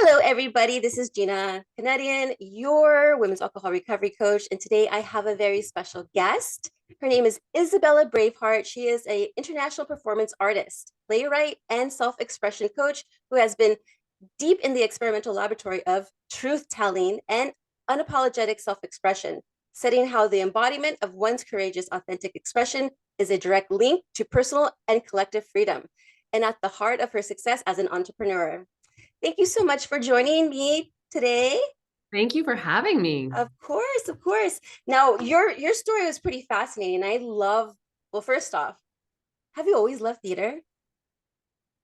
Hello, everybody. This is Gina, Canadian, your women's alcohol recovery coach. And today I have a very special guest. Her name is Isabella Braveheart. She is an international performance artist, playwright, and self-expression coach who has been deep in the experimental laboratory of truth-telling and unapologetic self-expression, studying how the embodiment of one's courageous, authentic expression is a direct link to personal and collective freedom, and at the heart of her success as an entrepreneur. Thank you so much for joining me today. Thank you for having me. Of course, of course. Now, your story was pretty fascinating. I love, well, first off, have you always loved theater?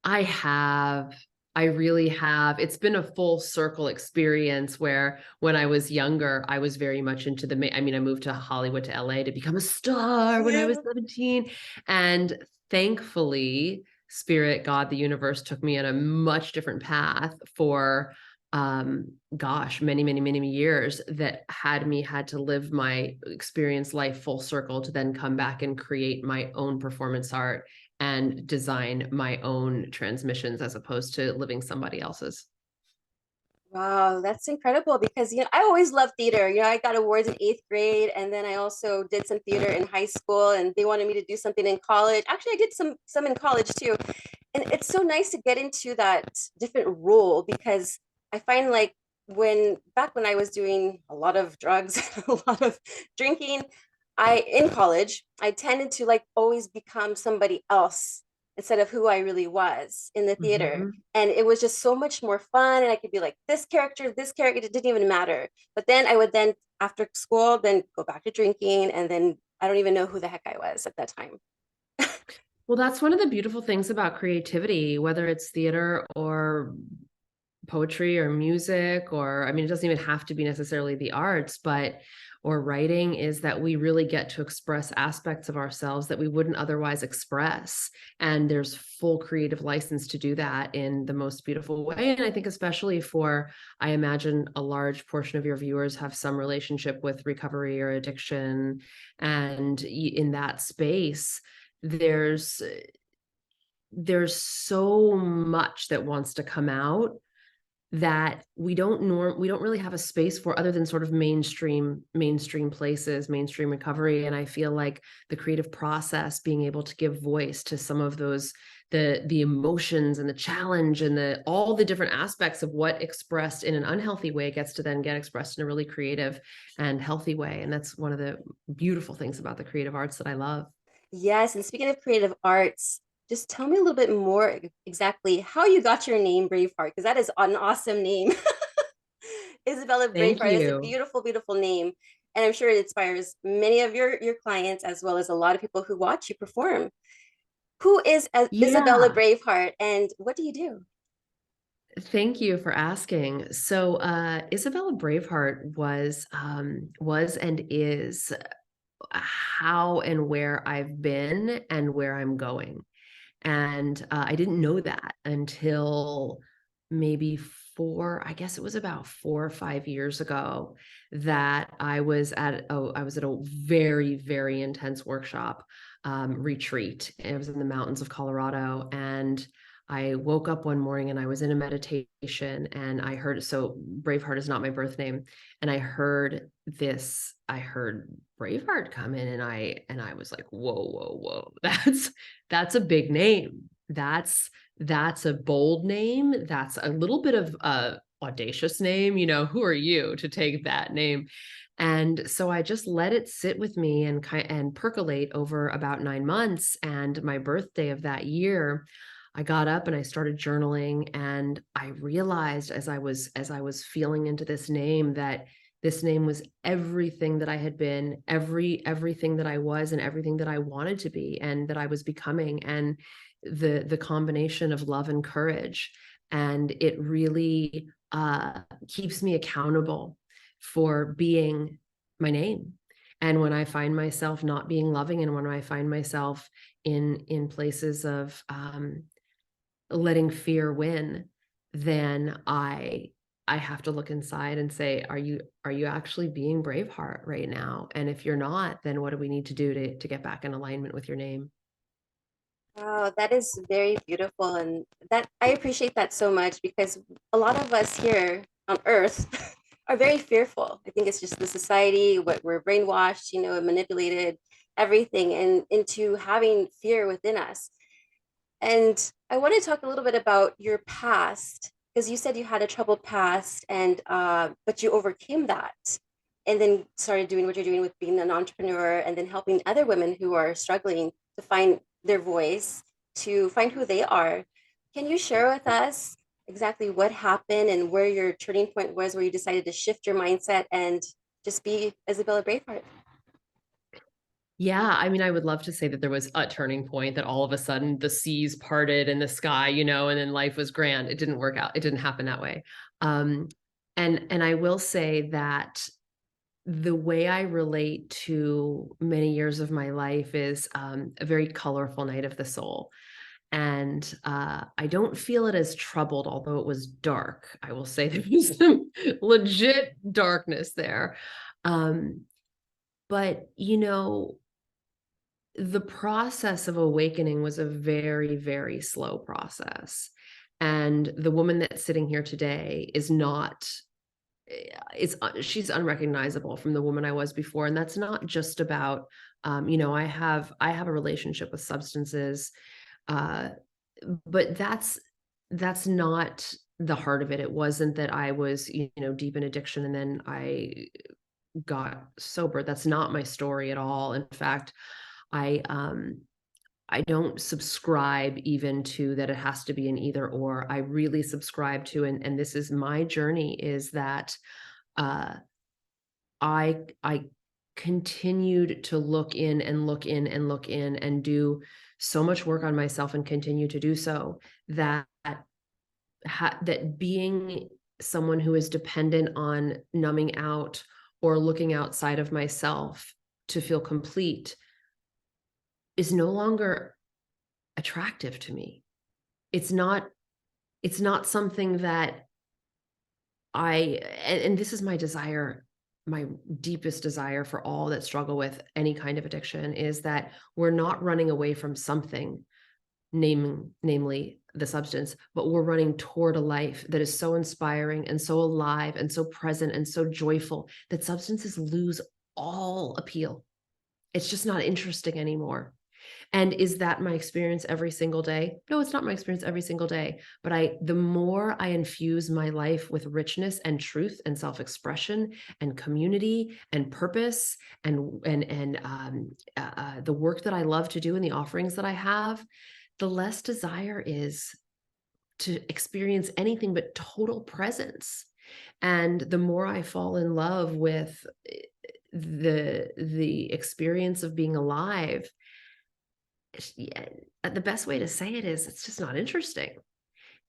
I have. I really have. It's been a full circle experience where when I was younger, I was very much into I moved to Hollywood, to LA to become a star when I was Yeah. 17. And thankfully, Spirit, God, the universe took me on a much different path for many years that had to live my experience life full circle to then come back and create my own performance art and design my own transmissions as opposed to living somebody else's. Wow, that's incredible because I always loved theater. I got awards in eighth grade, and then I also did some theater in high school, and they wanted me to do something in college. Actually, I did some in college too. And it's so nice to get into that different role because I find like when I was doing a lot of drugs, a lot of drinking, I in college, I tended to like always become somebody else instead of who I really was in the theater. Mhm. And it was just so much more fun. And I could be like this character, it didn't even matter. But then I would then after school, then go back to drinking. And then I don't even know who the heck I was at that time. Well, that's one of the beautiful things about creativity, whether it's theater or poetry or music, or I mean, it doesn't even have to be necessarily the arts, but or writing, is that we really get to express aspects of ourselves that we wouldn't otherwise express. And there's full creative license to do that in the most beautiful way. And I think especially for, I imagine a large portion of your viewers have some relationship with recovery or addiction. And in that space, there's so much that wants to come out that we don't really have a space for, other than sort of mainstream places, mainstream recovery. And I feel like the creative process, being able to give voice to some of those, the emotions and the challenge and the all the different aspects of what expressed in an unhealthy way gets to then get expressed in a really creative and healthy way. And that's one of the beautiful things about the creative arts that I love. Yes, and speaking of creative arts, just tell me a little bit more exactly how you got your name Braveheart, because that is an awesome name. Isabella Thank Braveheart is a you. beautiful, beautiful name. And I'm sure it inspires many of your clients as well as a lot of people who watch you perform. Who is Isabella Yeah. Braveheart and what do you do? Thank you for asking. So, Isabella Braveheart was and is how and where I've been and where I'm going. And I didn't know that until maybe I guess it was about 4 or 5 years ago, that I was at a very, very intense workshop retreat. It was in the mountains of Colorado. And I woke up one morning and I was in a meditation, and I heard, so Braveheart is not my birth name. And I heard Braveheart come in, and I was like, whoa, that's a big name. That's a bold name. That's a little bit of a audacious name. Who are you to take that name? And so I just let it sit with me and percolate over about 9 months. And my birthday of that year, I got up and I started journaling, and I realized as I was feeling into this name, that this name was everything that I had been, everything that I was, and everything that I wanted to be, and that I was becoming, and the combination of love and courage. And it really keeps me accountable for being my name. And when I find myself not being loving, and when I find myself in places of letting fear win, then I have to look inside and say, are you actually being Braveheart right now? And if you're not, then what do we need to do to get back in alignment with your name? Wow, that is very beautiful. And that I appreciate that so much because a lot of us here on Earth are very fearful. I think it's just the society, what we're brainwashed, and manipulated everything and into having fear within us. And I want to talk a little bit about your past because you said you had a troubled past, and but you overcame that, and then started doing what you're doing with being an entrepreneur, and then helping other women who are struggling to find their voice, to find who they are. Can you share with us exactly what happened and where your turning point was, where you decided to shift your mindset and just be Isabella Braveheart? Yeah, I mean, I would love to say that there was a turning point that all of a sudden the seas parted in the sky, and then life was grand. It didn't work out. It didn't happen that way. Um, and I will say that the way I relate to many years of my life is a very colorful night of the soul. And I don't feel it as troubled, although it was dark. I will say there was some legit darkness there. Um, but the process of awakening was a very, very slow process. And the woman that's sitting here today is not, she's unrecognizable from the woman I was before. And that's not just about, I have a relationship with substances, uh, but that's not the heart of it. It wasn't that I was, deep in addiction and then I got sober. That's not my story at all. In fact, I um I don't subscribe even to that it has to be an either or. I really subscribe to, and this is my journey, is that uh I continued to look in and look in and look in and do so much work on myself and continue to do so that that being someone who is dependent on numbing out or looking outside of myself to feel complete is no longer attractive to me. It's not it's not something that and this is my desire, my deepest desire for all that struggle with any kind of addiction, is that we're not running away from something, namely the substance, but we're running toward a life that is so inspiring and so alive and so present and so joyful that substances lose all appeal. It's just not interesting anymore. And is that my experience every single day? No, it's not my experience every single day. But the more I infuse my life with richness and truth and self-expression and community and purpose and the work that I love to do and the offerings that I have, the less desire is to experience anything but total presence. And the more I fall in love with the experience of being alive, yeah, the best way to say it is it's just not interesting.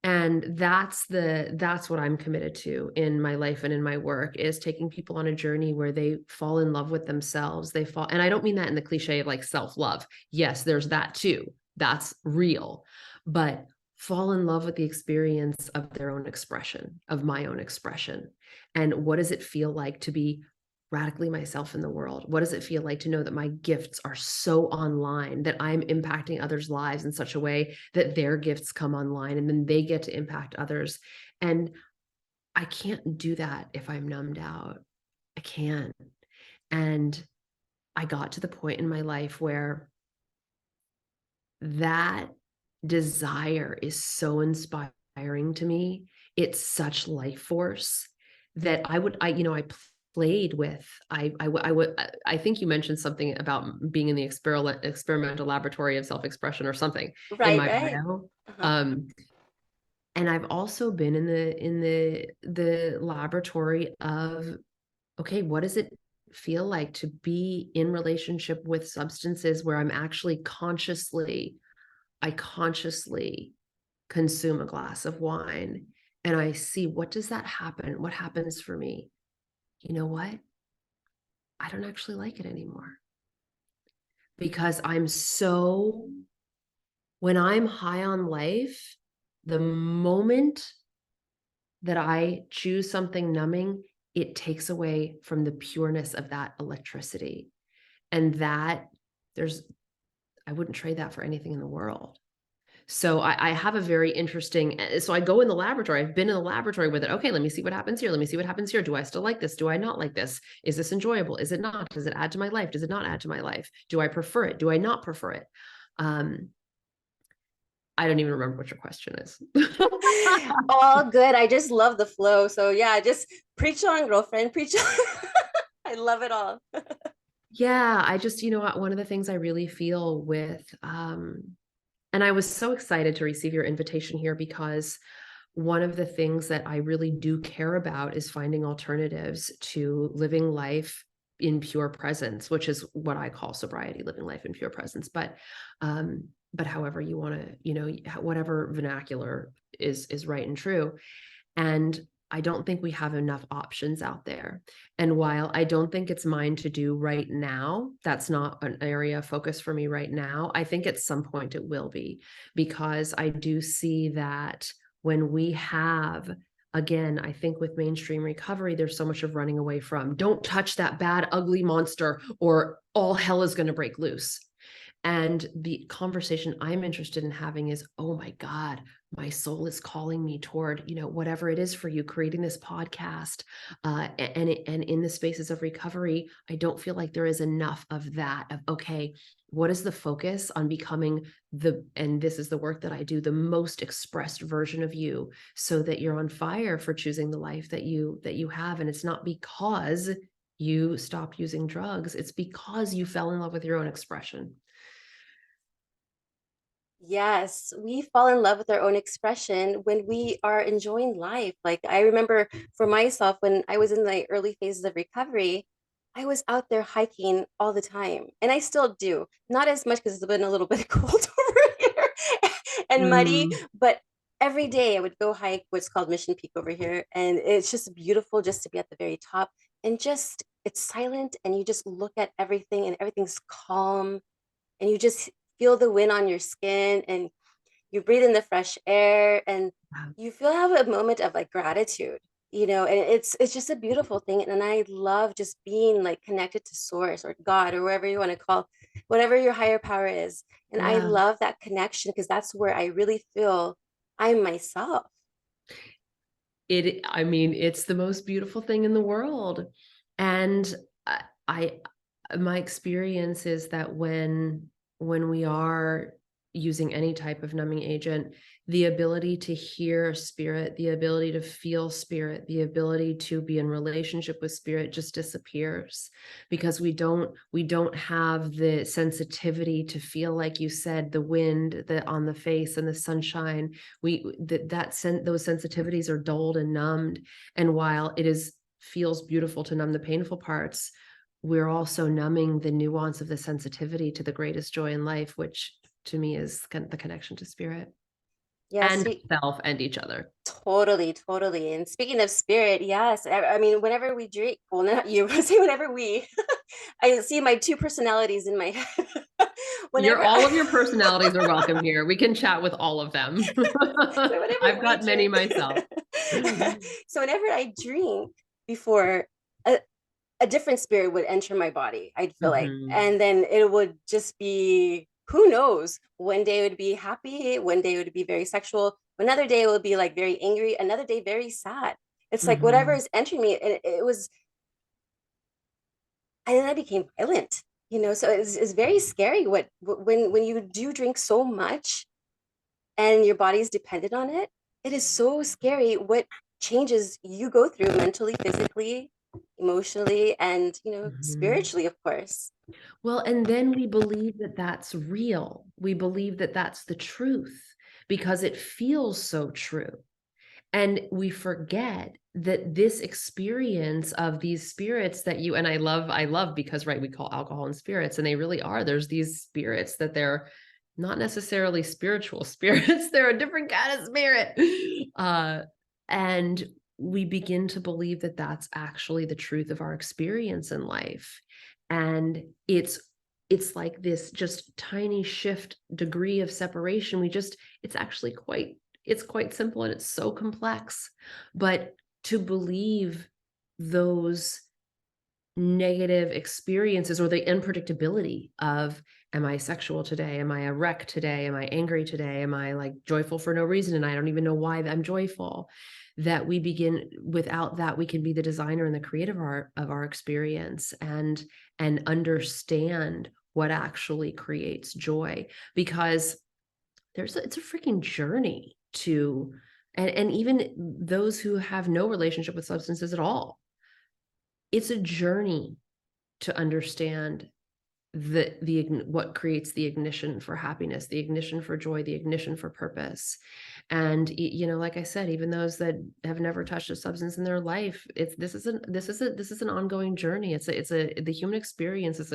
And that's what I'm committed to in my life and in my work, is taking people on a journey where they fall in love with themselves. And I don't mean that in the cliche of like self-love. Yes, there's that too. That's real. But fall in love with the experience of their own expression, of my own expression. And what does it feel like to be radically myself in the world? What does it feel like to know that my gifts are so online, that I'm impacting others' lives in such a way that their gifts come online and then they get to impact others? And I can't do that if I'm numbed out. I can't. And I got to the point in my life where that desire is so inspiring to me. It's such life force that I played with, I think you mentioned something about being in the experimental laboratory of self-expression or something in Right, my right. bio. Uh-huh. Um, and I've also been in the laboratory of, okay, what does it feel like to be in relationship with substances where I consciously consume a glass of wine and I see, what happens for me? You know what? I don't actually like it anymore, because when I'm high on life, the moment that I choose something numbing, it takes away from the pureness of that electricity. And that there's I wouldn't trade that for anything in the world. So I have a very interesting, so I go in the laboratory. I've been in the laboratory with it. Okay, let me see what happens here. Let me see what happens here. Do I still like this? Do I not like this? Is this enjoyable? Is it not? Does it add to my life? Does it not add to my life? Do I prefer it? Do I not prefer it? I don't even remember what your question is. All good. I just love the flow. So yeah, just preach on, girlfriend, preach on. I love it all. Yeah, I just, one of the things I really feel with, and I was so excited to receive your invitation here because one of the things that I really do care about is finding alternatives to living life in pure presence, which is what I call sobriety, living life in pure presence. But however you want to, whatever vernacular is right and true. And I don't think we have enough options out there. And while I don't think it's mine to do right now, that's not an area of focus for me right now. I think at some point it will be, because I do see that when we have, again, I think with mainstream recovery, there's so much of running away from, don't touch that bad, ugly monster, or all hell is going to break loose. And the conversation I'm interested in having is, oh my God, my soul is calling me toward, whatever it is for you, creating this podcast, and in the spaces of recovery, I don't feel like there is enough of that, of, okay, what is the focus on becoming and this is the work that I do, the most expressed version of you, so that you're on fire for choosing the life that you have. And it's not because you stopped using drugs, it's because you fell in love with your own expression. Yes, we fall in love with our own expression when we are enjoying life. Like I remember for myself, when I was in the early phases of recovery, I was out there hiking all the time. And I still do. Not as much because it's been a little bit cold over here and muddy, Mm, but every day I would go hike what's called Mission Peak over here. And it's just beautiful just to be at the very top and just it's silent and you just look at everything and everything's calm and you just feel the wind on your skin and you breathe in the fresh air and wow. you feel have a moment of like gratitude, and it's just a beautiful thing. And I love just being like connected to source or God or wherever you want to call whatever your higher power is. And I Yeah. love that connection because that's where I really feel I'm myself. I mean, it's the most beautiful thing in the world. And I my experience is that when we are using any type of numbing agent, the ability to hear spirit, the ability to feel spirit, the ability to be in relationship with spirit just disappears, because we don't have the sensitivity to feel, like you said, the wind on the face and the sunshine. Those sensitivities are dulled and numbed. And while feels beautiful to numb the painful parts, we're also numbing the nuance of the sensitivity to the greatest joy in life, which to me is the connection to spirit Yes, and self and each other. totally, totally. And speaking of spirit, yes, I mean, whenever we drink, well, not you, but say whenever we, I see my two personalities in my head. Whenever All I, of your personalities are welcome here. We can chat with all of them. so whenever I've we got many drink, myself. so whenever I drink before, a, a different spirit would enter my body, I'd feel like, Mhm. and then it would just be, who knows? One day it would be happy, one day it would be very sexual, another day it would be like very angry, another day very sad. It's like whatever Mhm. is entering me, and it was, and then I became violent, So it's very scary when you do drink so much and your body is dependent on it. It is so scary what changes you go through mentally, physically, emotionally, and Mhm. spiritually, of course. Well, and then we believe that that's real. We believe that that's the truth because it feels so true. And we forget that this experience of these spirits that and I love because, right, we call alcohol and spirits, and they really are. There's these spirits that they're not necessarily spiritual spirits. They're a different kind of spirit. Uh, and we begin to believe that that's actually the truth of our experience in life. And it's like this just tiny shift degree of separation. It's actually quite simple, and it's so complex. But to believe those negative experiences or the unpredictability of Am I sexual today? Am I a wreck today? Am I angry today? Am I like joyful for no reason and I don't even know why I'm joyful? That we begin, without that, we can be the designer and the creative art of our experience, and understand what actually creates joy. Because it's a freaking journey to, and even those who have no relationship with substances at all, it's a journey to understand the what creates the ignition for happiness, the ignition for joy, the ignition for purpose. And like I said, even those that have never touched a substance in their life, this is an ongoing journey. The human experience is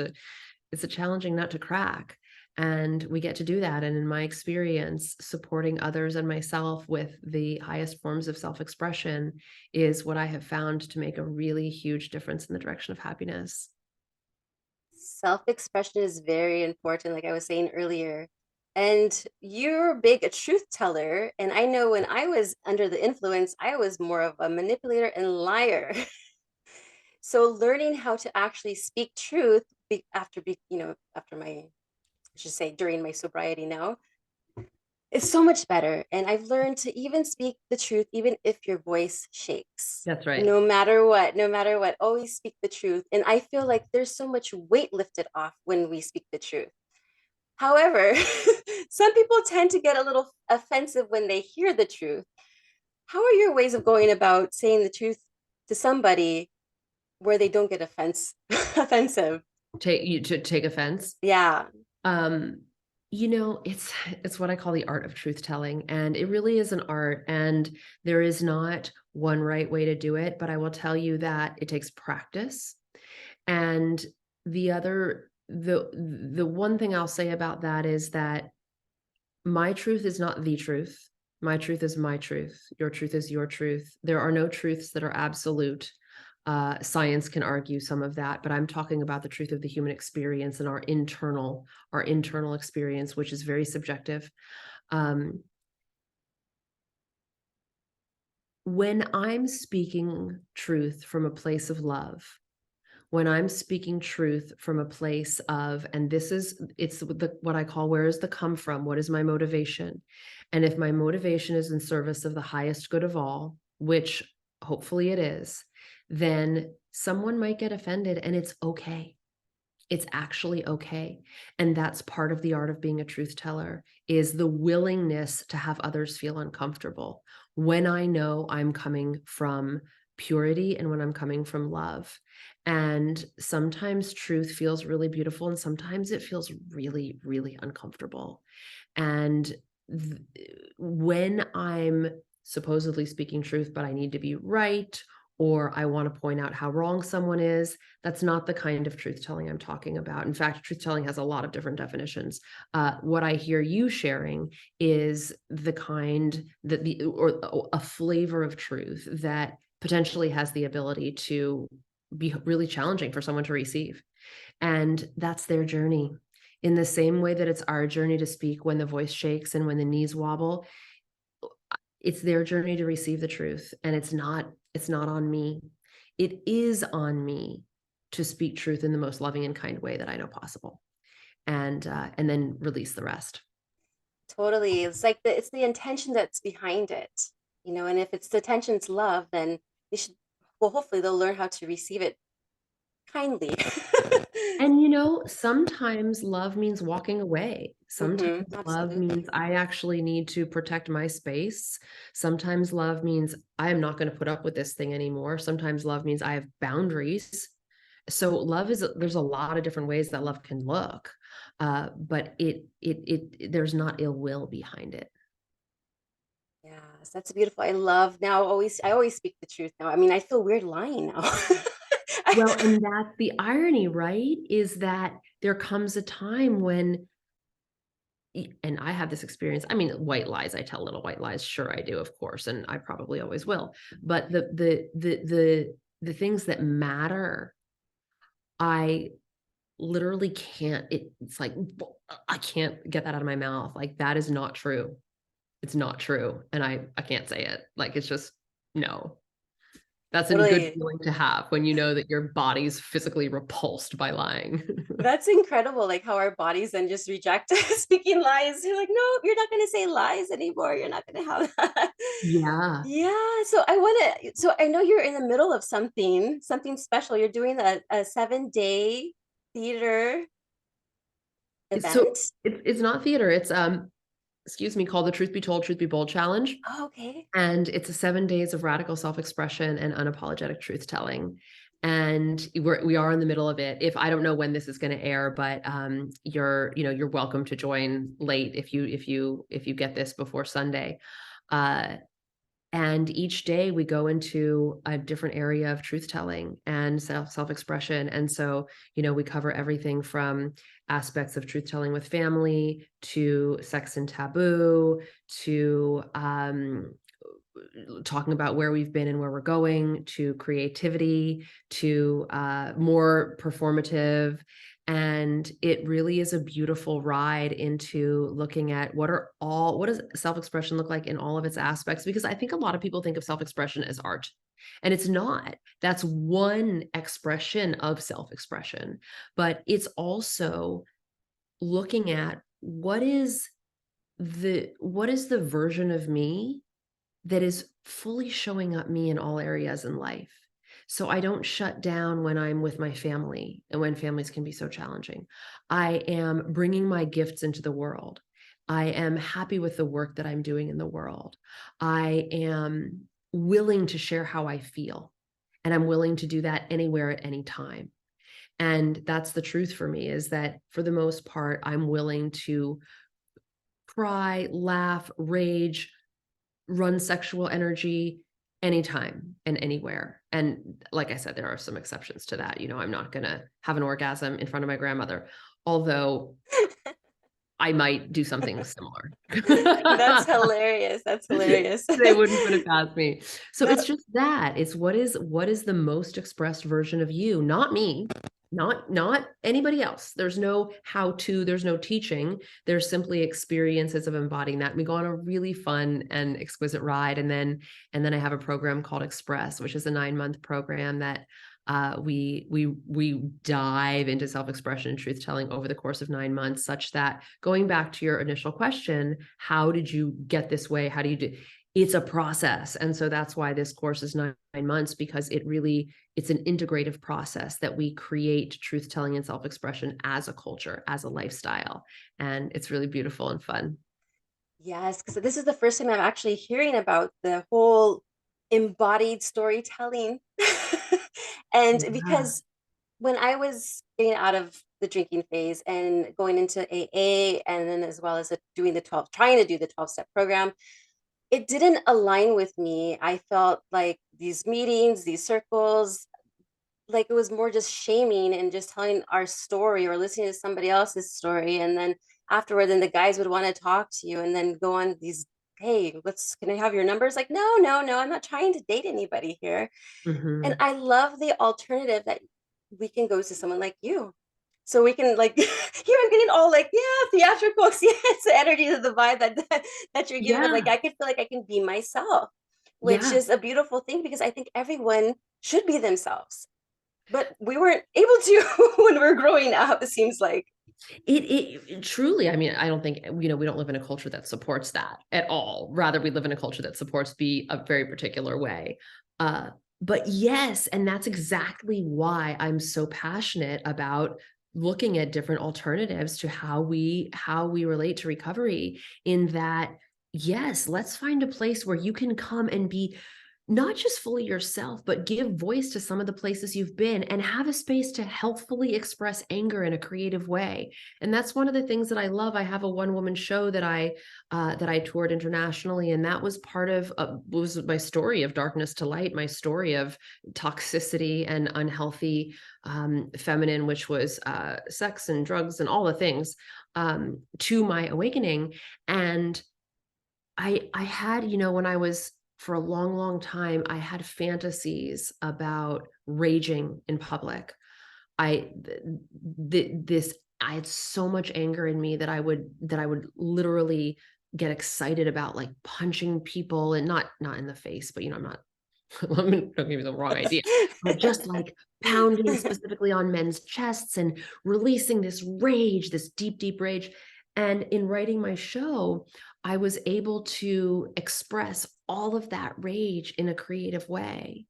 a challenging nut to crack, and we get to do that. And in my experience, supporting others and myself with the highest forms of self-expression is what I have found to make a really huge difference in the direction of happiness. Self-expression is very important, like I was saying earlier. And you're big a truth teller. And I know when I was under the influence, I was more of a manipulator and liar. So learning how to actually speak truth after my, I should say during my sobriety now, is so much better. And I've learned to even speak the truth, even if your voice shakes. That's right. No matter what, always speak the truth. And I feel like there's so much weight lifted off when we speak the truth. However, some people tend to get a little offensive when they hear the truth. How are your ways of going about saying the truth to somebody where they don't get offensive? Take offense. Yeah. um it's what I call the art of truth telling, and it really is an art, and there is not one right way to do it, but I will tell you that it takes practice. And the one thing I'll say about that is that my truth is not the truth. My truth is my truth. Your truth is your truth. There are no truths that are absolute. Science can argue some of that, but I'm talking about the truth of the human experience and our internal experience, which is very subjective. Um, when I'm speaking truth from a place of love, when I'm speaking truth from a place of, and what I call, where is the come from? What is my motivation? And if my motivation is in service of the highest good of all, which hopefully it is, then someone might get offended, and it's okay. It's actually okay. And that's part of the art of being a truth teller, is the willingness to have others feel uncomfortable when I know I'm coming from purity and when I'm coming from love. And sometimes truth feels really beautiful, and sometimes it feels really, really uncomfortable. And when I'm supposedly speaking truth, but I need to be right, or I want to point out how wrong someone is, that's not the kind of truth telling I'm talking about. In fact, truth telling has a lot of different definitions. What I hear you sharing is the kind that or a flavor of truth that potentially has the ability to be really challenging for someone to receive. And that's their journey. In the same way that it's our journey to speak when the voice shakes and when the knees wobble, it's their journey to receive the truth. And it's not on me. It is on me to speak truth in the most loving and kind way that I know possible, and then release the rest. Totally. It's like it's the intention that's behind it. And if it's the intention's love, then they should, well, hopefully they'll learn how to receive it kindly. And sometimes love means walking away. Sometimes love means Absolutely. I actually need to protect my space. Sometimes love means I am not going to put up with this thing anymore. Sometimes love means I have boundaries. So there's a lot of different ways that love can look. But there's not ill will behind it. Yes, that's beautiful. I always speak the truth now. I mean, I feel weird lying now. Well, and that's the irony, right? Is that there comes a time when, and I have this experience. I mean, white lies, I tell little white lies. Sure, I do, of course, and I probably always will. But the things that matter, I literally can't. It's like I can't get that out of my mouth. Like, that is not true. It's not true, and I can't say it. Like, it's just no. That's a good Totally. feeling to have when you know that your body's physically repulsed by lying. That's incredible, like how our bodies then just reject speaking lies. You're like, no, you're not going to say lies anymore. You're not going to have that. Yeah. Yeah. So I want to, so I know you're in the middle of something special. You're doing a 7-day theater So event. it's not theater. It's excuse me, called the Truth Be Told, Truth Be Bold Challenge. Oh, okay. And it's a 7 days of radical self-expression and unapologetic truth telling. And we are in the middle of it. If I don't know when this is going to air, but you're welcome to join late if you get this before Sunday. Uh, and each day we go into a different area of truth telling and self-expression. And so, we cover everything from aspects of truth telling with family to sex and taboo to talking about where we've been and where we're going, to creativity, to more performative. And it really is a beautiful ride into looking at what does self-expression look like in all of its aspects? Because I think a lot of people think of self-expression as art. And it's not. That's one expression of self-expression. But it's also looking at what is the version of me that is fully showing up me in all areas in life. So I don't shut down when I'm with my family and when families can be so challenging. I am bringing my gifts into the world. I am happy with the work that I'm doing in the world. I am willing to share how I feel. And I'm willing to do that anywhere at any time. And that's the truth for me, is that for the most part, I'm willing to cry, laugh, rage, run sexual energy anytime and anywhere. And like I said, there are some exceptions to that. I'm not going to have an orgasm in front of my grandmother, although I might do something similar. That's hilarious. That's hilarious. They wouldn't put it past me. So No, it's just that. It's what is the most expressed version of you, not me, not anybody else. There's no how to, there's no teaching. There's simply experiences of embodying that. We go on a really fun and exquisite ride. And then I have a program called Express, which is a 9-month program that we dive into self-expression and truth telling over the course of 9 months, such that, going back to your initial question, how did you get this way? How do you do? It's a process. And so that's why this course is 9 months, because it's an integrative process that we create truth telling and self-expression as a culture, as a lifestyle. And it's really beautiful and fun. yes, because this is the first time I'm actually hearing about the whole embodied storytelling. And Yeah. because when I was getting out of the drinking phase and going into AA, and then as well as doing trying to do the 12-step program, it didn't align with me. I felt like these meetings, these circles, like it was more just shaming and just telling our story or listening to somebody else's story. And then afterward, then the guys would want to talk to you and then go on these, hey, can I have your numbers? Like, no, no, no, I'm not trying to date anybody here. And Hmm. I love the alternative that we can go to someone like you. So we can like here I'm getting all like, yeah, theatrical. Yeah, it's the energy of the vibe that you're giving. But like Yeah. I can feel like I can be myself, which Yeah. is a beautiful thing because I think everyone should be themselves. But we weren't able to when we were growing up, it seems like. It truly, I mean, I don't think, we don't live in a culture that supports that at all. Rather, we live in a culture that supports be a very particular way. Uh, but yes, and that's exactly why I'm so passionate about looking at different alternatives to how we relate to recovery, in that, yes, let's find a place where you can come and be not just fully yourself, but give voice to some of the places you've been, and have a space to healthfully express anger in a creative way. And that's one of the things that I love. I have a one-woman show that I toured internationally, and that was part of was my story of darkness to light, my story of toxicity and unhealthy feminine, which was sex and drugs and all the things, to my awakening. And I had, when I was, for a long, long time, I had fantasies about raging in public. I this I had so much anger in me that I would literally get excited about, like, punching people, and not in the face, but I'm not don't give me the wrong idea, but just like pounding specifically on men's chests and releasing this rage, this deep, deep rage. And in writing my show, I was able to express all of that rage in a creative way.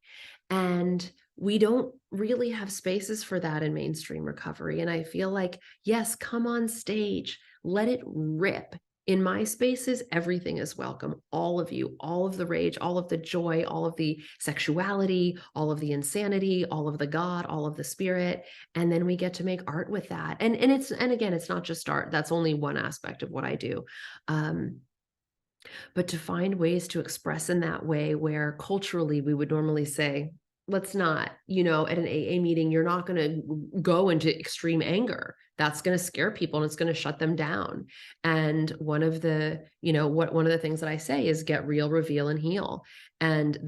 And we don't really have spaces for that in mainstream recovery. And I feel like, yes, come on stage, let it rip. In my spaces, everything is welcome. All of you, all of the rage, all of the joy, all of the sexuality, all of the insanity, all of the God, all of the spirit. And then we get to make art with that. And again, it's not just art. That's only one aspect of what I do. But to find ways to express in that way where culturally we would normally say, let's not, at an AA meeting, you're not going to go into extreme anger. That's going to scare people and it's going to shut them down. And one of the things that I say is get real, reveal, and heal. And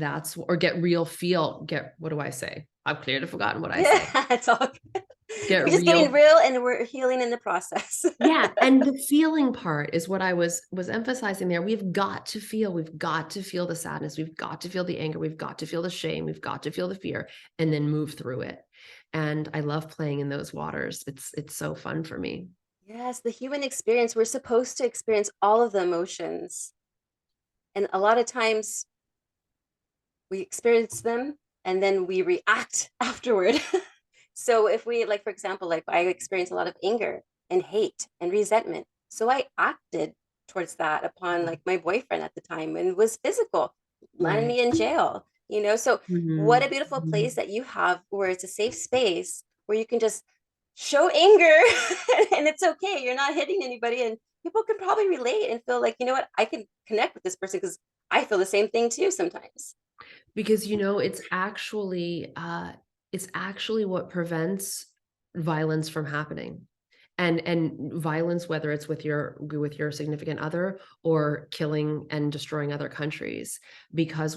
or get real, feel, what do I say? I've clearly forgotten what I say. Yeah, it's all good. Get We're just getting real. real and we're healing in the process. Yeah, and the feeling part is what I was emphasizing there. We've got to feel the sadness, we've got to feel the anger, we've got to feel the shame, we've got to feel the fear, and then move through it. And I love playing in those waters. It's so fun for me. Yes, the human experience, we're supposed to experience all of the emotions. And a lot of times we experience them and then we react afterward. So if we, like, for example, like I experienced a lot of anger and hate and resentment. So I acted towards that upon like my boyfriend at the time and was physical, landed Right. me in jail, So what a Mhm. beautiful place Mhm. that you have where it's a safe space where you can just show anger and it's okay. You're not hitting anybody and people can probably relate and feel like, you know what, I can connect with this person because I feel the same thing too sometimes. Because it's actually what prevents violence from happening. And violence, whether it's with your significant other or killing and destroying other countries, because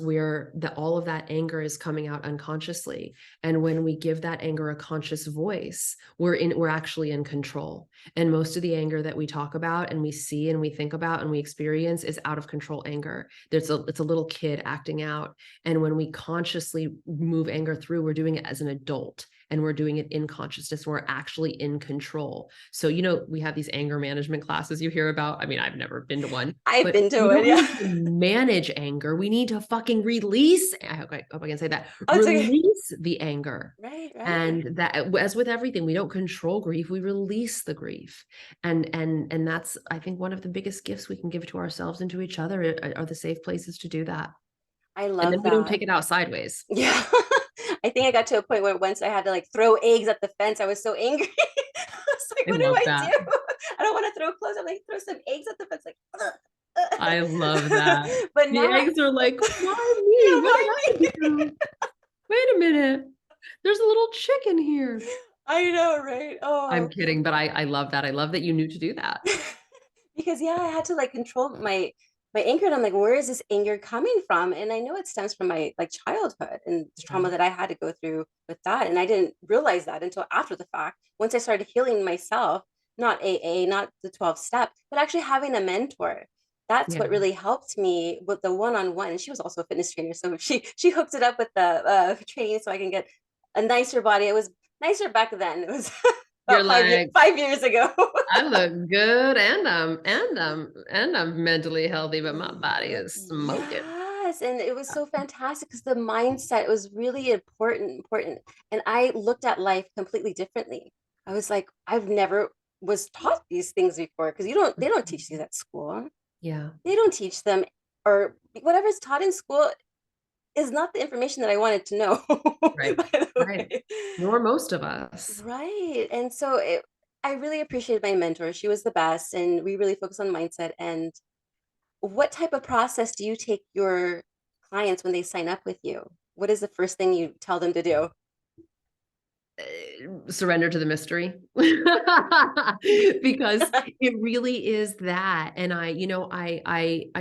all of that anger is coming out unconsciously. And when we give that anger a conscious voice, we're actually in control. And most of the anger that we talk about and we see and we think about and we experience is out of control anger. It's a little kid acting out. And when we consciously move anger through, we're doing it as an adult and we're doing it in consciousness. We're actually in control. So, we have these anger management classes you hear about. I mean, I've never been to one, I've but been to we it, don't yeah. need to manage anger. We need to fucking release. I hope I can say that. Oh, it's okay. Release the anger. Right, right. And that, as with everything, we don't control grief, we release the grief. And that's, I think, one of the biggest gifts we can give to ourselves and to each other are the safe places to do that. I And then love we don't that. take it out sideways. Yeah. I think I got to a point where once I had to like throw eggs at the fence. I was so angry. I was like, I what do love I that. do? I don't want to throw clothes. I'm like, throw some eggs at the fence. Like, I love that. but The now I, eggs are like, why me? yeah, What did why I me? do? Wait a minute. There's a little chicken here. I know, right? I'm Oh, kidding, but I love that. I love that you knew to do that. because yeah, I had to like control my anger. And I'm like, where is this anger coming from? And I know it stems from my like childhood and trauma Yeah. that I had to go through with that. And I didn't realize that until after the fact. Once I started healing myself, not AA, not the 12 step, but actually having a mentor. That's Yeah. what really helped me with the one-on-one. And she was also a fitness trainer. So she hooked it up with the training so I can get a nicer body. It was nicer back then. It was You're about like, 5 years ago. I look good and I'm mentally healthy, but my body is smoking. Yes, and it was so fantastic because the mindset was really important. And I looked at life completely differently. I was like, I've never was taught these things before because they don't teach these at school. Yeah. They don't teach them or whatever's taught in school is not the information that I wanted to know, Right. by the Right. way. Nor most of us. Right. And so I really appreciated my mentor. She was the best, and we really focused on mindset. And what type of process do you take your clients when they sign up with you? What is the first thing you tell them to do? Surrender to the mystery. Because it really is that. And I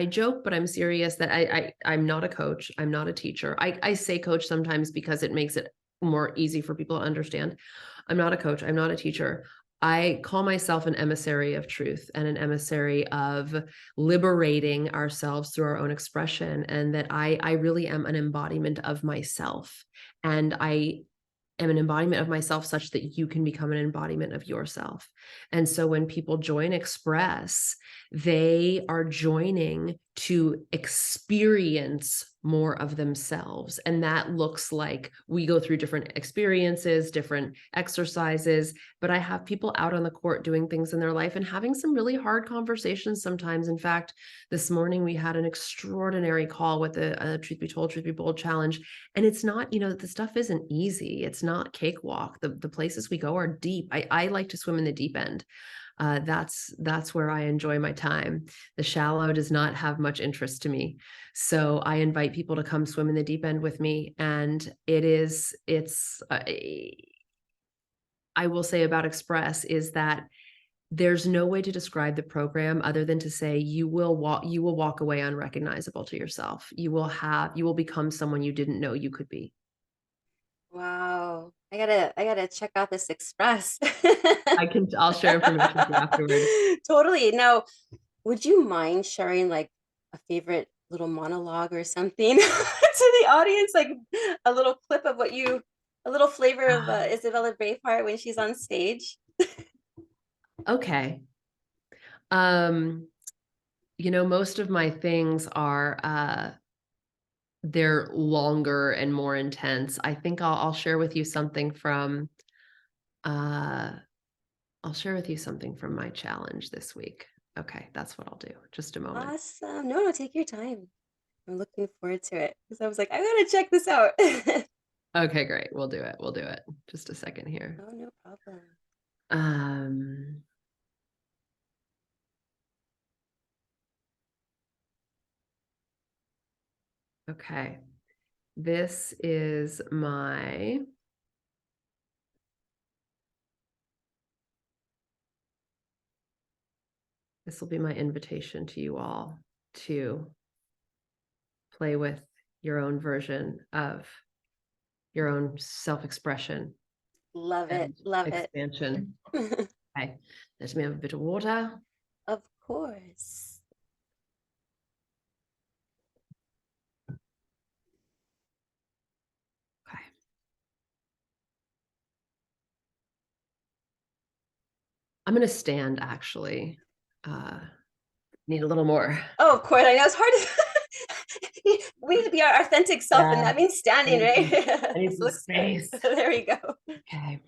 joke, but I'm serious that I'm not a coach, I'm not a teacher. I say coach sometimes because it makes it more easy for people to understand. I'm not a coach, I'm not a teacher. I call myself an emissary of truth and an emissary of liberating ourselves through our own expression, and that I really am an embodiment of myself. And I am an embodiment of myself such that you can become an embodiment of yourself. And so when people join Express, they are joining to experience more of themselves. And that looks like we go through different experiences, different exercises, but I have people out on the court doing things in their life and having some really hard conversations sometimes. In fact, this morning we had an extraordinary call with a Truth Be Told, Truth Be Bold challenge. And it's not, the stuff isn't easy. It's not cakewalk. The places we go are deep. I like to swim in the deep end. That's where I enjoy my time. The shallow does not have much interest to me. So I invite people to come swim in the deep end with me. And I will say about Express is that there's no way to describe the program other than to say you will walk away unrecognizable to yourself. You will become someone you didn't know you could be. Wow. I gotta check out this Express. I'll share information with you afterwards. Totally. Now, would you mind sharing like a favorite little monologue or something to the audience? Like a little clip of a little flavor of Isabella Braveheart when she's on stage? Okay. Most of my things are they're longer and more intense. I think I'll share with you something from I'll share with you something from my challenge this week. Okay, that's what I'll do. Just a moment. Awesome. No, take your time. I'm looking forward to it because I was like, I gotta check this out. Okay, great. We'll do it. We'll do it. Just a second here. Oh, no problem. Um, okay. This is this will be my invitation to you all to play with your own version of your own self-expression Love it. and Love it. expansion. Okay, let me have a bit of water. Of course. Okay. I'm going to stand actually. Need a little more. Oh, of course. I know it's hard to. We need to be our authentic self, and Yeah. that means standing, right? I need It some looks good. space. There we go. Okay.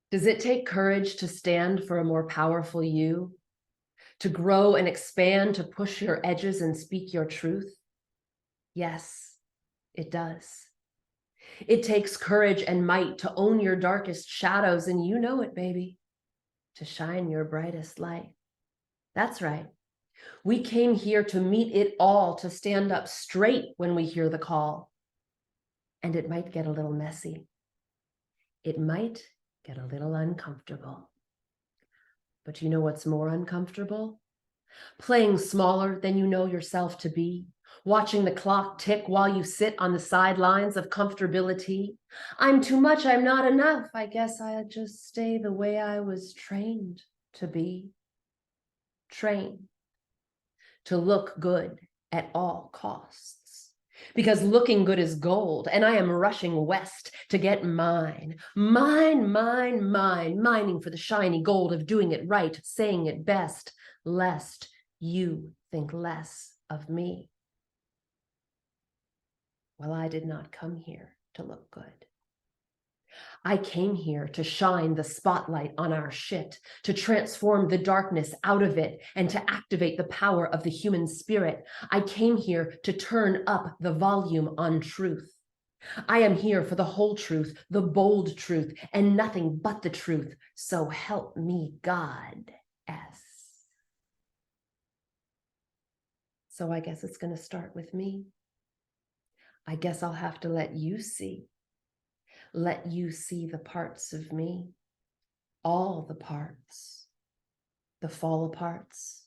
Does it take courage to stand for a more powerful you? To grow and expand, to push your edges and speak your truth? Yes, it does. It takes courage and might to own your darkest shadows, and you know it, baby, to shine your brightest light. That's right. We came here to meet it all, to stand up straight when we hear the call. And it might get a little messy. It might get a little uncomfortable. But you know what's more uncomfortable? Playing smaller than you know yourself to be, watching the clock tick while you sit on the sidelines of comfortability. I'm too much, I'm not enough. I guess I'll just stay the way I was trained to be. Trained to look good at all costs. Because looking good is gold, and I am rushing west to get mine. Mine, mine, mine, mining for the shiny gold of doing it right, saying it best, lest you think less of me. Well, I did not come here to look good. I came here to shine the spotlight on our shit, to transform the darkness out of it, and to activate the power of the human spirit. I came here to turn up the volume on truth. I am here for the whole truth, the bold truth, and nothing but the truth. So help me God. S. So I guess it's going to start with me. I guess I'll have to let you see the parts of me, all the parts, the fall aparts,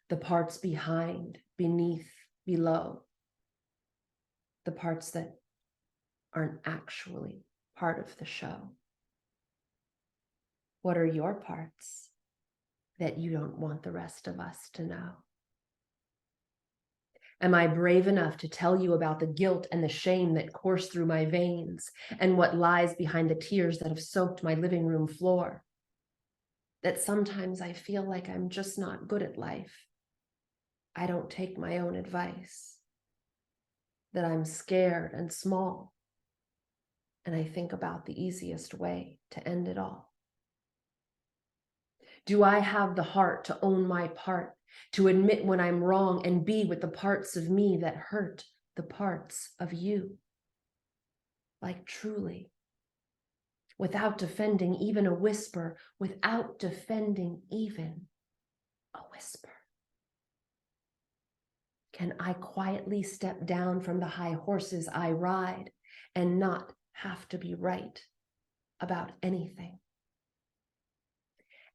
the parts behind, beneath, below, the parts that aren't actually part of the show? What are your parts that you don't want the rest of us to know? Am I brave enough to tell you about the guilt and the shame that course through my veins and what lies behind the tears that have soaked my living room floor? That sometimes I feel like I'm just not good at life. I don't take my own advice. That I'm scared and small. And I think about the easiest way to end it all. Do I have the heart to own my part, to admit when I'm wrong and be with the parts of me that hurt the parts of you? Like truly, without defending even a whisper, without defending even a whisper. Can I quietly step down from the high horses I ride and not have to be right about anything?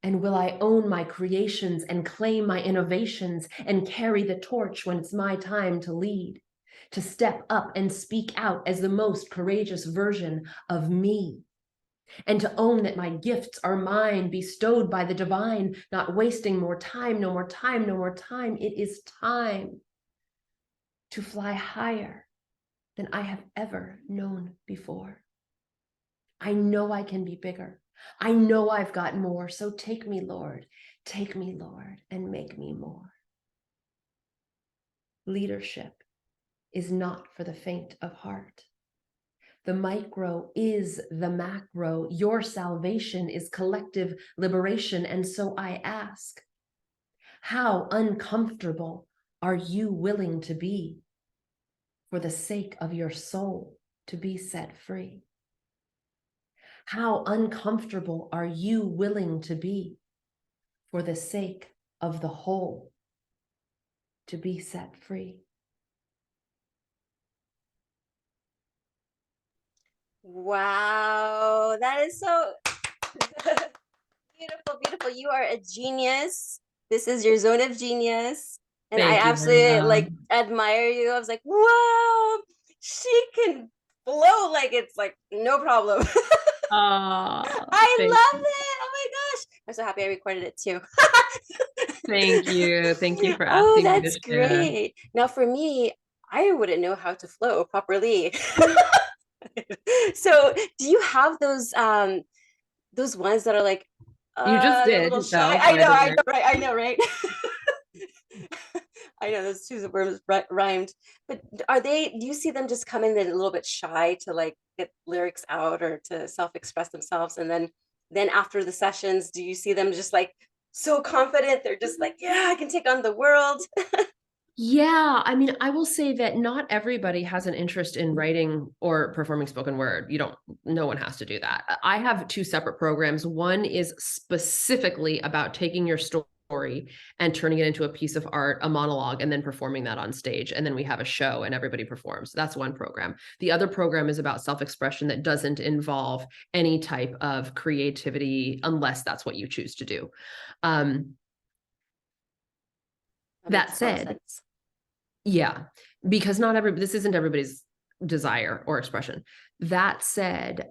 And will I own my creations and claim my innovations and carry the torch when it's my time to lead, to step up and speak out as the most courageous version of me, and to own that my gifts are mine, bestowed by the divine, not wasting more time, no more time, no more time. It is time to fly higher than I have ever known before. I know I can be bigger. I know I've got more. So take me, Lord, and make me more. Leadership is not for the faint of heart. The micro is the macro. Your salvation is collective liberation. And so I ask, how uncomfortable are you willing to be for the sake of your soul to be set free? How uncomfortable are you willing to be for the sake of the whole to be set free? Wow, that is so beautiful, beautiful. You are a genius. This is your zone of genius. And I Thank you, absolutely Linda. like admire you. I was like, wow, she can flow like it's like no problem. I Thank love you. it. Oh my gosh. I'm so happy I recorded it too. Thank you. Thank you for Oh, asking me to that's share. great. Now for me, I wouldn't know how to flow properly. So do you have those ones that are like You just they're a little did, shy? though, by the I way. know, right? I know, right? I know those two words rhymed. But are they, do you see them just come in a little bit shy to like get lyrics out or to self-express themselves? And then after the sessions, do you see them just like so confident? They're just like, yeah, I can take on the world. Yeah, I mean, I will say that not everybody has an interest in writing or performing spoken word. No one has to do that. I have two separate programs. One is specifically about taking your story and turning it into a piece of art, a monologue, and then performing that on stage. And then we have a show and everybody performs. That's one program. The other program is about self-expression that doesn't involve any type of creativity unless that's what you choose to do. Um, That that makes total said, sense. yeah, because this isn't everybody's desire or expression. That said,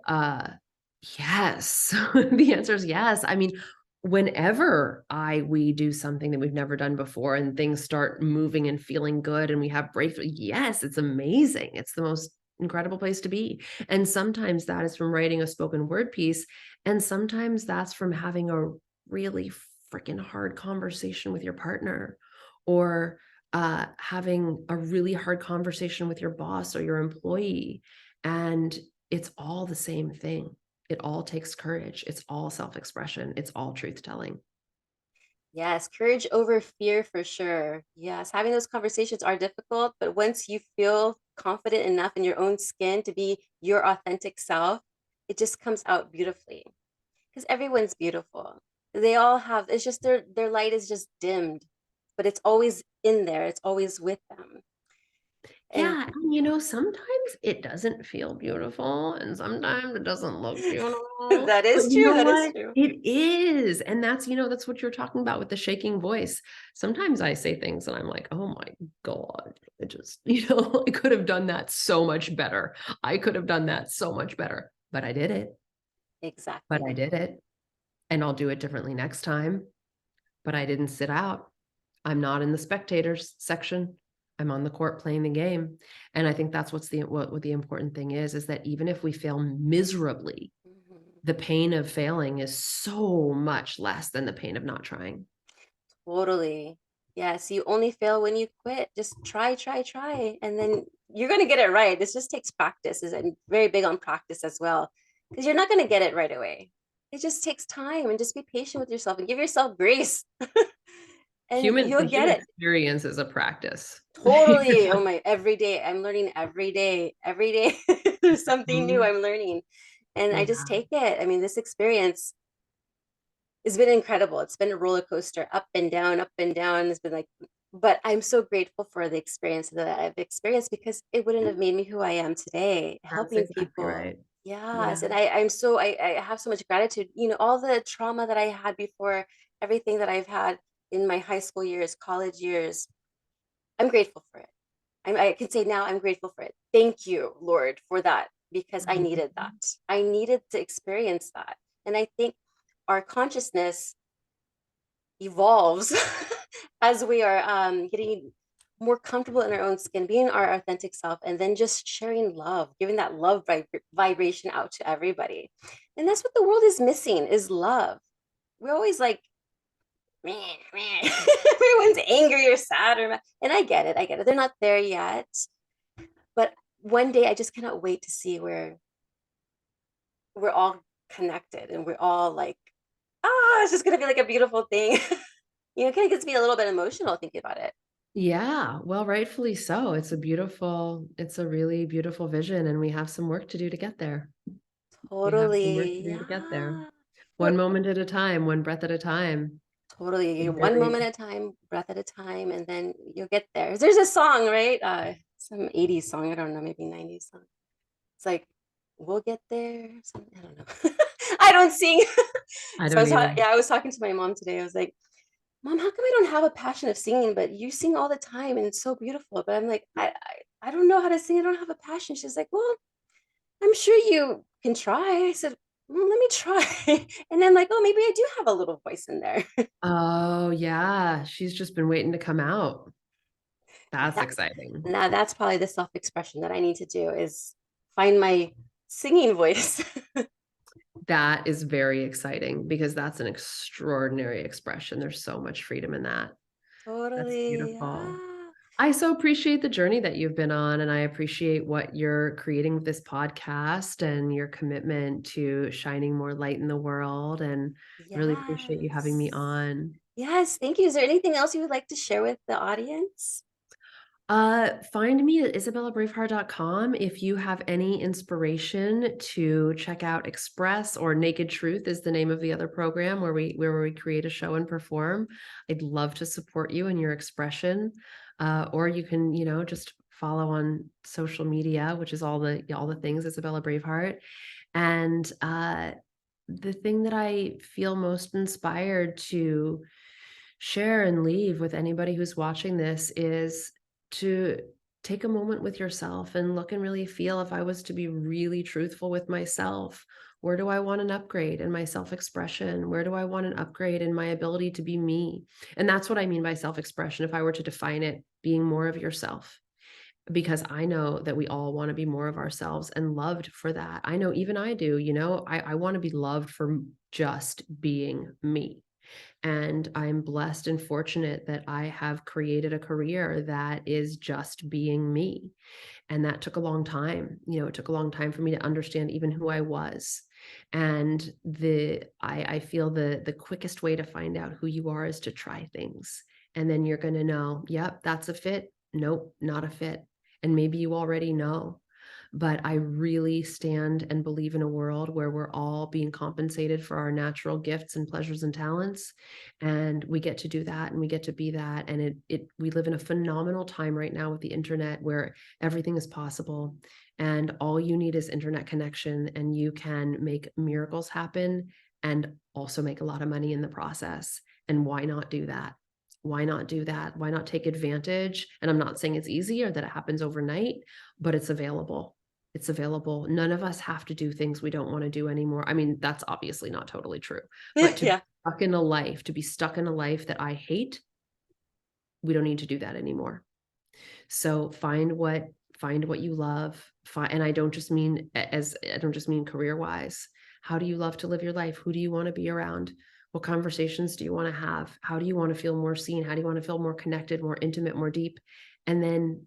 yes, the answer is yes. I mean, whenever we do something that we've never done before and things start moving and feeling good and we have breakthrough, yes, it's amazing. It's the most incredible place to be. And sometimes that is from writing a spoken word piece, and sometimes that's from having a really freaking hard conversation with your partner, or having a really hard conversation with your boss or your employee. And it's all the same thing. It all takes courage. It's all self-expression. It's all truth telling. Yes, courage over fear for sure. Yes, having those conversations are difficult, but once you feel confident enough in your own skin to be your authentic self, it just comes out beautifully. Because everyone's beautiful. They all have, it's just their light is just dimmed, but it's always in there. It's always with them. And Yeah, and sometimes it doesn't feel beautiful and sometimes it doesn't look beautiful, that but is you true. know That is what? true. It is, and that's what you're talking about with the shaking voice. Sometimes I say things and I'm like, "Oh my god, I just, I could have done that so much better. I could have done that so much better." But I did it. But I Exactly. did it, and I'll do it differently next time, but I didn't sit out. I'm not in the spectators section. I'm on the court playing the game. And I think that's what the important thing is that even if we fail miserably, Mhm. the pain of failing is so much less than the pain of not trying. Totally. Yes, you only fail when you quit. Just try, try, try, and then you're going to get it right. This just takes practice. Is I'm very big on practice as well, because you're not going to get it right away. It just takes time, and just be patient with yourself and give yourself grace, and The you'll get human it. experience is a practice. Totally. Oh my, every day I'm learning every day. Every day there's something new Mhm. I'm learning, and I just Yeah, take it. I mean, this experience it's been incredible. It's been a roller coaster, up and down, up and down. It's been like, but I'm so grateful for the experience that I've experienced because it wouldn't have made me who I am today, that's helping exactly people. right. Yes. Yeah. And I have so much gratitude. All the trauma that I had before, everything that I've had in my high school years, college years, I'm grateful for it. I can say now I'm grateful for it. Thank you, Lord, for that because I needed that. Mhm. I needed to experience that. And I think our consciousness evolves as we are getting more comfortable in our own skin, being our authentic self, and then just sharing love, giving that love vibration out to everybody. And that's what the world is missing is love. We're always like, man, man. Everyone's angry or sad or and I get it. I get it. They're not there yet. But one day I just cannot wait to see where we're all connected and we're all like, it's just gonna be like a beautiful thing. It kind of gets me a little bit emotional thinking about it. Yeah, well, rightfully so. It's a really beautiful vision, and we have some work to do to get there. We have some work to Totally. do to get there. Yeah. One We're moment at a time, one breath at a time. totally It one really moment at a time, breath at a time, and then you'll get there. There's a song, right? Some 80s song, I don't know, maybe 90s song. It's like, we'll get there. Something, I don't know. I don't sing. I don't either. I was talking to my mom today. I was like, Mom, how come I don't have a passion of singing, but you sing all the time and it's so beautiful. But I'm like, I don't know how to sing. I don't have a passion. She's like, well, I'm sure you can try. I said, well, let me try. And then like, oh, maybe I do have a little voice in there. Oh, yeah, she's just been waiting to come out. That's That exciting. now that's probably the self-expression that I need to do is find my singing voice. That is very exciting because that's an extraordinary expression. There's so much freedom in that. That's Totally. beautiful. Yeah. I so appreciate the journey that you've been on, and I appreciate what you're creating with this podcast and your commitment to shining more light in the world, and really appreciate you having me Yes. on. Yes. Thank you. Is there anything else you would like to share with the audience? Find me at isabellabraveheart.com if you have any inspiration to check out Express, or Naked Truth is the name of the other program where we create a show and perform. I'd love to support you in your expression. Or you can, just follow on social media, which is all the things Isabella Braveheart. And the thing that I feel most inspired to share and leave with anybody who's watching this is to take a moment with yourself and look and really feel, if I was to be really truthful with myself, where do I want an upgrade in my self-expression? Where do I want an upgrade in my ability to be me? And that's what I mean by self-expression. If I were to define it, being more of yourself, because I know that we all want to be more of ourselves and loved for that. I know even I do, I want to be loved for just being me. And I'm blessed and fortunate that I have created a career that is just being me. And that took a long time. It took a long time for me to understand even who I was. And I feel the quickest way to find out who you are is to try things. And then you're gonna know, yep, that's a fit. Nope, not a fit. And maybe you already know. but I really stand and believe in a world where we're all being compensated for our natural gifts and pleasures and talents. And we get to do that and we get to be that. And we live in a phenomenal time right now with the internet where everything is possible. And all you need is internet connection, and you can make miracles happen and also make a lot of money in the process. And why not do that? Why not do that? Why not take advantage? And I'm not saying it's easy or that it happens overnight, but it's available. It's available. None of us have to do things we don't want to do anymore. I mean, that's obviously not totally true, but Yeah. to be stuck in a life that I hate, we don't need to do that anymore. So find what you love. And I don't just mean career wise. How do you love to live your life? Who do you want to be around? What conversations do you want to have? How do you want to feel more seen? How do you want to feel more connected, more intimate, more deep? And then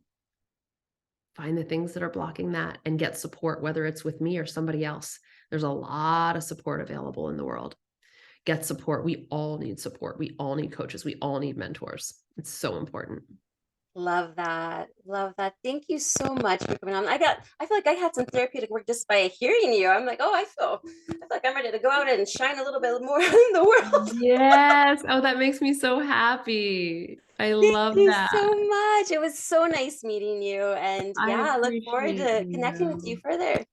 find the things that are blocking that and get support, whether it's with me or somebody else. There's a lot of support available in the world. Get support. We all need support. We all need coaches. We all need mentors. It's so important. Love that. Love that. Thank you so much for coming on. I feel like I had some therapeutic work just by hearing you. I'm like, oh, I feel like I'm ready to go out and shine a little bit more in the world. Yes. Oh, that makes me so happy. I Thank love you that. so much. It was so nice meeting you. And I yeah, I look forward appreciate to connecting with you you. further.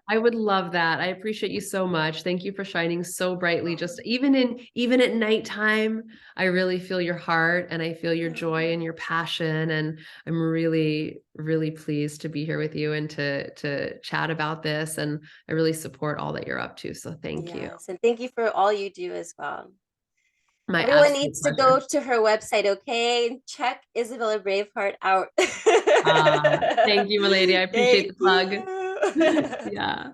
I would love that. I appreciate you so much. Thank you for shining so brightly. Just even at nighttime, I really feel your heart and I feel your joy and your passion. And I'm really, really pleased to be here with you and to chat about this. And I really support all that you're up to. So thank you. Yes. And thank you for all you do as well. My Everyone absolute needs to go pleasure. to her website, okay? Check Isabella Braveheart out. Thank you, my lady. I appreciate Thank the plug. you. Yeah.